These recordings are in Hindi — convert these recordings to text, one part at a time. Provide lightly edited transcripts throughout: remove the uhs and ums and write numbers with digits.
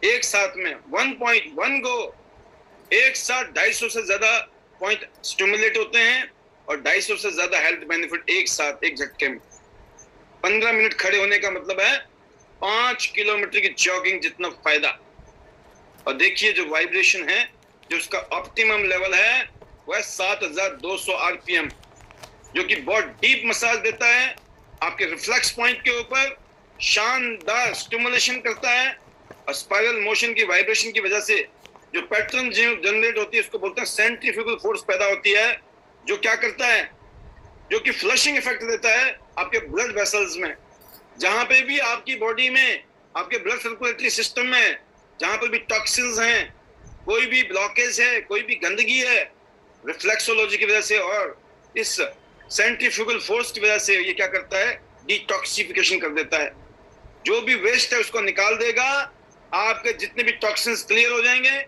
एक साथ में 1.1 गो एक साथ 250 से ज्यादा पॉइंट स्टिमुलेट होते हैं और 250 से ज्यादा हेल्थ बेनिफिट एक साथ एक झटके में। 15 मिनट खड़े होने का मतलब है 5 किलोमीटर की जॉगिंग जितना फायदा। और देखिए जो वाइब्रेशन है, जो उसका ऑप्टिमम लेवल है वो है 7200 आरपीएम, जो कि बहुत डीप मसाज देता है आपके रिफ्लेक्स पॉइंट के ऊपर, शानदार स्टिमुलेशन करता है। और स्पाइरल मोशन की वाइब्रेशन की वजह से जो पैटर्न जनरेट होती है उसको बोलते हैं सेंट्रीफ्यूगल फोर्स पैदा होती है, जो क्या करता है, जो कि फ्लशिंग इफेक्ट देता है आपके ब्लड वेसल्स में। जहां पे भी आपकी बॉडी में, आपके ब्लड सर्कुलेटरी सिस्टम में जहां पर भी टॉक्सिन्स हैं, कोई भी ब्लॉकेज है, कोई भी गंदगी है, रिफ्लेक्सोलॉजी की वजह से और इस सेंट्रीफ्यूगल फोर्स की वजह से ये क्या करता है, डिटॉक्सिफिकेशन कर देता है। जो भी वेस्ट है उसको निकाल देगा, आपके जितने भी टॉक्सिन्स क्लियर हो जाएंगे,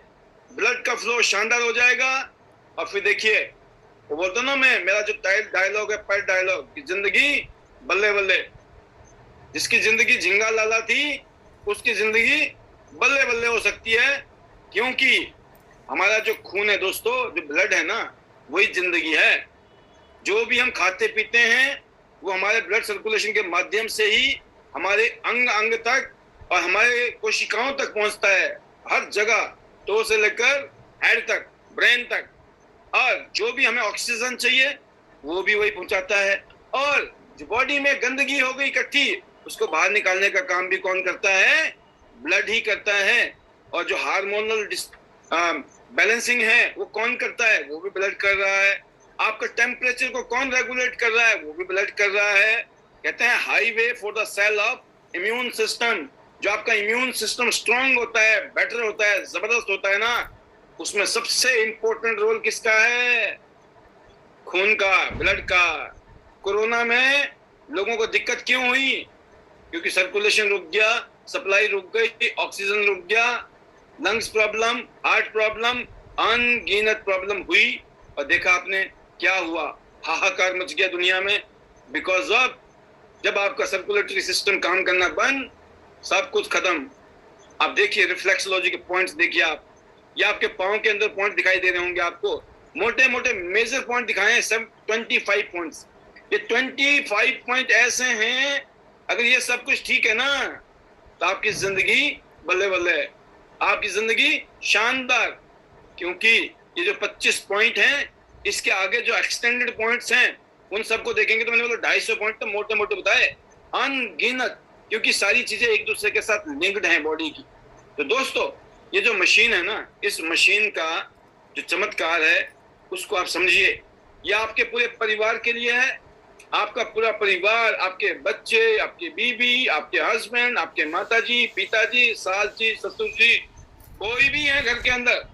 ब्लड का फ्लो शानदार हो जाएगा। और फिर देखिए वो बोलता ना, मैं मेरा जो डायलॉग है, पेट डायलॉग की जिंदगी बल्ले बल्ले, जिसकी जिंदगी झिंगा लाला थी उसकी जिंदगी बल्ले बल्ले हो सकती है, क्योंकि हमारा जो खून है दोस्तों, जो ब्लड है ना, वही जिंदगी है। जो भी हम खाते पीते हैं वो हमारे ब्लड सर्कुलेशन के माध्यम से ही हमारे अंग अंग तक और हमारे कोशिकाओं तक पहुंचता है, हर जगह, तो से लेकर हेड तक, ब्रेन तक। और जो भी हमें ऑक्सीजन चाहिए वो भी वही पहुंचाता है। और जो बॉडी में गंदगी हो गई इकट्ठी, उसको बाहर निकालने का काम भी कौन करता है, ब्लड ही करता है। और जो हार्मोनल बैलेंसिंग है वो कौन करता है, वो भी ब्लड कर रहा है। आपका टेम्परेचर को कौन रेगुलेट कर रहा है, वो भी ब्लड कर रहा है। कहते हैं highway for the cell of immune system. जो आपका इम्यून सिस्टम स्ट्रांग होता है, बेटर होता है, जबरदस्त होता है ना, उसमें सबसे इंपॉर्टेंट रोल किसका है, खून का, ब्लड का। कोरोना में लोगों को दिक्कत क्यों हुई, क्योंकि सर्कुलेशन रुक गया, सप्लाई रुक गई, ऑक्सीजन रुक गया, लंग्स प्रॉब्लम, हार्ट प्रॉब्लम, अनगिनत प्रॉब्लम हुई। और देखा आपने क्या हुआ, हाहाकार मच गया दुनिया में, बिकॉज ऑफ जब आपका सर्कुलेटरी सिस्टम काम करना बंद, सब कुछ खत्म। आप देखिए रिफ्लेक्सोलॉजी के पॉइंट्स देखिए आप, ये आपके पांव के अंदर पॉइंट दिखाई दे रहे होंगे आपको, मोटे मोटे मेजर पॉइंट दिखाए हैं, सब 25 पॉइंट्स। ये 25 पॉइंट ऐसे हैं, अगर ये सब कुछ ठीक है ना, तो आपकी जिंदगी बल्ले बल्ले है, आपकी जिंदगी शानदार। क्योंकि ये जो 25 पॉइंट हैं, इसके आगे जो एक्सटेंडेड पॉइंट्स हैं उन सबको देखेंगे तो मैंने बोला 250 पॉइंट तो मोटे मोटे बताए, अनगिनत, क्योंकि सारी चीजें एक दूसरे के साथ लिंक्ड हैं बॉडी की। तो दोस्तों ये जो मशीन है ना, इस मशीन का जो चमत्कार है उसको आप समझिए। ये आपके पूरे परिवार के लिए है, आपका पूरा परिवार, आपके बच्चे, आपकी बीवी, आपके हस्बैंड, आपके माताजी, पिताजी, सास जी, ससुर जी, कोई भी है घर के अंदर,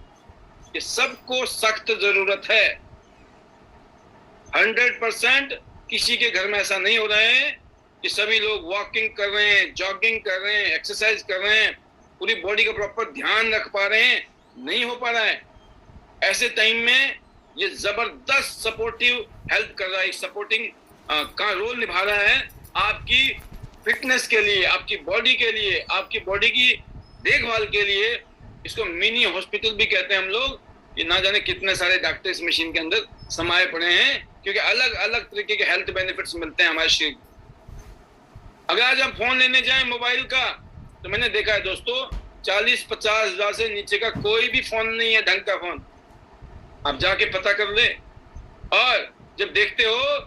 ये सबको सख्त जरूरत है। 100% किसी के घर में ऐसा नहीं हो रहा है कि सभी लोग वॉकिंग कर रहे हैं, जॉगिंग कर रहे हैं, एक्सरसाइज कर रहे हैं, पूरी बॉडी का प्रॉपर ध्यान रख पा रहे हैं, नहीं हो पा रहा है। ऐसे टाइम में ये जबरदस्त सपोर्टिव हेल्प कर रहा है, सपोर्टिंग का रोल निभा रहा है आपकी फिटनेस के लिए, आपकी बॉडी के लिए, आपकी बॉडी की देखभाल के लिए। इसको मिनी हॉस्पिटल भी कहते हैं हम लोग। ये ना जाने कितने सारे डॉक्टर इस मशीन के अंदर समाये पड़े हैं, क्योंकि अलग अलग तरीके के हेल्थ बेनिफिट्स मिलते हैं हमारे शरीर। अगर आज हम फोन लेने जाएं मोबाइल का, तो मैंने देखा है दोस्तों 40-50 हजार से नीचे का कोई भी फोन नहीं है ढंग का फोन, आप जाके पता कर ले। और जब देखते हो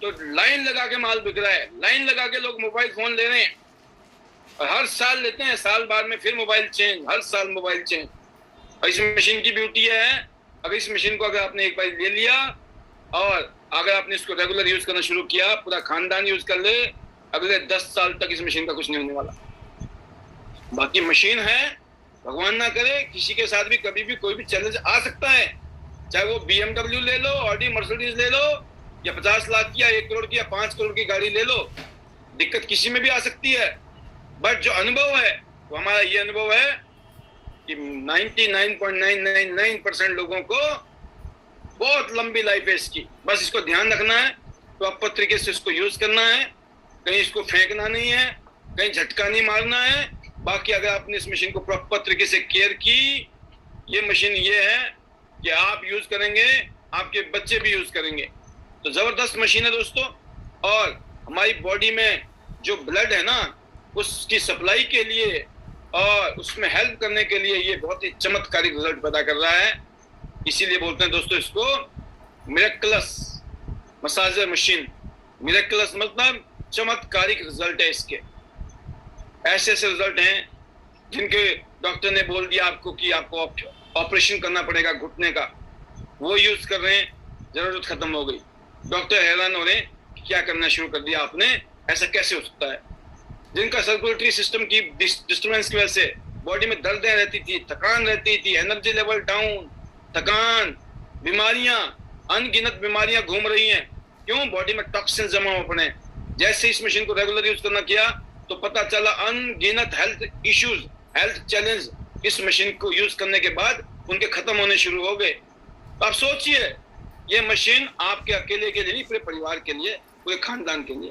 तो लाइन लगा के माल बिक रहा है, लाइन लगा के लोग मोबाइल फोन ले रहे हैं, और हर साल लेते हैं, साल बाद में फिर मोबाइल चेंज, हर साल मोबाइल चेंज। और इस मशीन की ब्यूटी है, अगर इस मशीन को अगर आपने एक बार ले लिया और अगर आपने इसको रेगुलर यूज करना शुरू किया, पूरा खानदान यूज कर ले, अगले 10 साल तक इस मशीन का कुछ नहीं होने वाला। बाकी मशीन है, भगवान ना करे किसी के साथ भी कभी भी कोई भी चैलेंज आ सकता है, चाहे वो BMW ले लो, ऑडी मर्सिडीज ले लो, या 50 लाख की या 1 करोड़ की या 5 करोड़ की गाड़ी ले लो, दिक्कत किसी में भी आ सकती है। बट जो अनुभव है वो हमारा ये अनुभव है कि 99.999% लोगों को बहुत लंबी लाइफ है इसकी। बस इसको ध्यान रखना है, प्रॉपर तरीके से इसको यूज करना है, कहीं इसको फेंकना नहीं है, कहीं झटका नहीं मारना है, बाकी अगर आपने इस मशीन को प्रॉपर तरीके से केयर की, ये मशीन ये है कि आप यूज करेंगे, आपके बच्चे भी यूज करेंगे। तो जबरदस्त मशीन है दोस्तों। और हमारी बॉडी में जो ब्लड है ना, उसकी सप्लाई के लिए और उसमें हेल्प करने के लिए ये बहुत ही चमत्कारिक रिजल्ट पैदा कर रहा है। इसीलिए बोलते हैं दोस्तों इसको मिरेकलस मसाजर मशीन। मिरेकलस मतलब चमत्कारिक रिजल्ट है इसके। ऐसे ऐसे रिजल्ट हैं जिनके डॉक्टर ने बोल दिया आपको कि आपको ऑपरेशन करना पड़ेगा घुटने का, वो यूज कर रहे हैं, जरूरत खत्म हो गई। डॉक्टर हैरान हो रहे हैं क्या करना शुरू कर दिया आपने, ऐसा कैसे हो सकता है। जिनका सर्कुलेटरी सिस्टम की डिस्टर्बेंस की वजह से बॉडी में दर्दें रहती थी, थकान रहती थी, एनर्जी लेवल डाउन, थकान, बीमारियां, अनगिनत बीमारियां घूम रही हैं। क्यों? बॉडी में टॉक्सिन जमा हो पड़े। जैसे इस मशीन को रेगुलर यूज करना किया तो पता चला अनगिनत हेल्थ इश्यूज, हेल्थ चैलेंज इस मशीन को यूज करने के बाद उनके खत्म होने शुरू हो गए। तो आप सोचिए, ये मशीन आपके अकेले के लिए नहीं, पूरे परिवार के लिए, पूरे खानदान के लिए।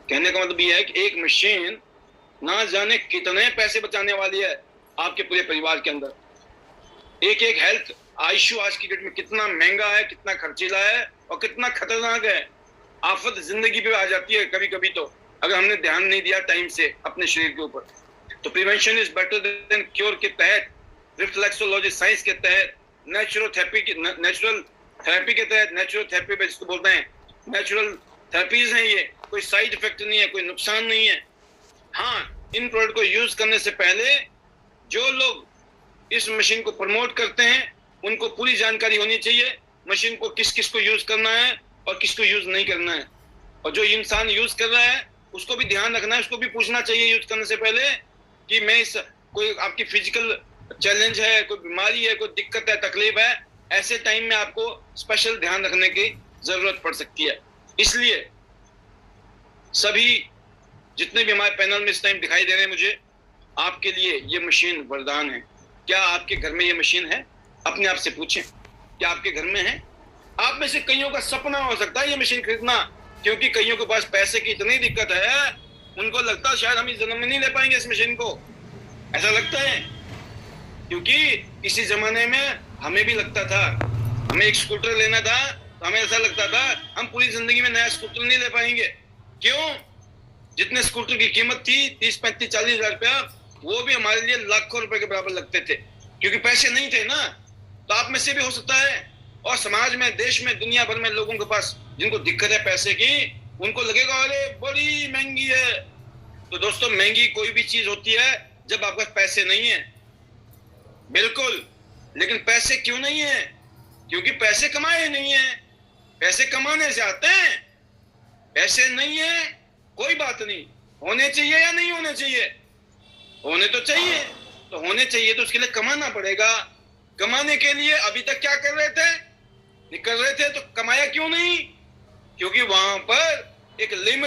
कहने का मतलब ये है कि एक मशीन ना जाने कितने पैसे बचाने वाली है आपके पूरे परिवार के अंदर। एक एक हेल्थ आईसीयू आज की डेट में कितना महंगा है, कितना खर्चीला है और कितना खतरनाक है। आफत जिंदगी पे आ जाती है कभी कभी तो, अगर हमने ध्यान नहीं दिया टाइम से अपने शरीर के ऊपर। तो prevention is better than cure के तहत, रिफ्लेक्सोलॉजी साइंस के तहत, नेचुरल थेरेपी के तहत, नेचुरल थेरेपी पे जिसको बोलते हैं नेचुरल थेरेपीज हैं ये, कोई साइड इफेक्ट नहीं है, कोई नुकसान नहीं है। हाँ, इन प्रोडक्ट को यूज करने से पहले जो लोग इस मशीन को प्रमोट करते हैं उनको पूरी जानकारी होनी चाहिए मशीन को किस किस को यूज करना है और किसको यूज नहीं करना है। और जो इंसान यूज कर रहा है उसको भी ध्यान रखना है, उसको भी पूछना चाहिए यूज करने से पहले कि मैं इस, कोई आपकी फिजिकल चैलेंज है, कोई बीमारी है, कोई दिक्कत है, तकलीफ है, ऐसे टाइम में आपको स्पेशल ध्यान रखने की जरूरत पड़ सकती है। इसलिए सभी जितने भी हमारे पैनल में इस टाइम दिखाई दे रहे हैं मुझे, आपके लिए ये मशीन वरदान है। क्या आपके घर में ये मशीन है? अपने आप से पूछें, क्या आपके घर में है? आप में से कईयों का सपना हो सकता है ये मशीन खरीदना, क्योंकि कईयों के पास पैसे की इतनी दिक्कत है, उनको लगता है शायद हम इस जन्म में नहीं ले पाएंगे इस मशीन को, ऐसा लगता है। क्योंकि किसी जमाने में हमें भी लगता था, हमें एक स्कूटर लेना था तो हमें ऐसा लगता था हम पूरी जिंदगी में नया स्कूटर नहीं ले पाएंगे। क्यों? जितने स्कूटर की कीमत थी 30, 35, 40 हजार रुपया, वो भी हमारे लिए लाखों रुपए के बराबर लगते थे, क्योंकि पैसे नहीं थे ना। तो आप में से भी हो सकता है, और समाज में, देश में, दुनिया भर में लोगों के पास जिनको दिक्कत है पैसे की, उनको लगेगा अरे बड़ी महंगी है। तो दोस्तों, महंगी कोई भी चीज होती है जब आपके पास पैसे नहीं है, बिल्कुल। लेकिन पैसे क्यों नहीं है? क्योंकि पैसे कमाए नहीं है। पैसे कमाने से आते हैं, पैसे नहीं है कोई बात नहीं, होने चाहिए या नहीं होने चाहिए? होने तो चाहिए। तो होने चाहिए तो उसके लिए कमाना पड़ेगा। कमाने के लिए अभी तक क्या कर रहे थे? निकल रहे थे, तो कमाया क्यों नहीं? क्योंकि वहां पर एक लिमिट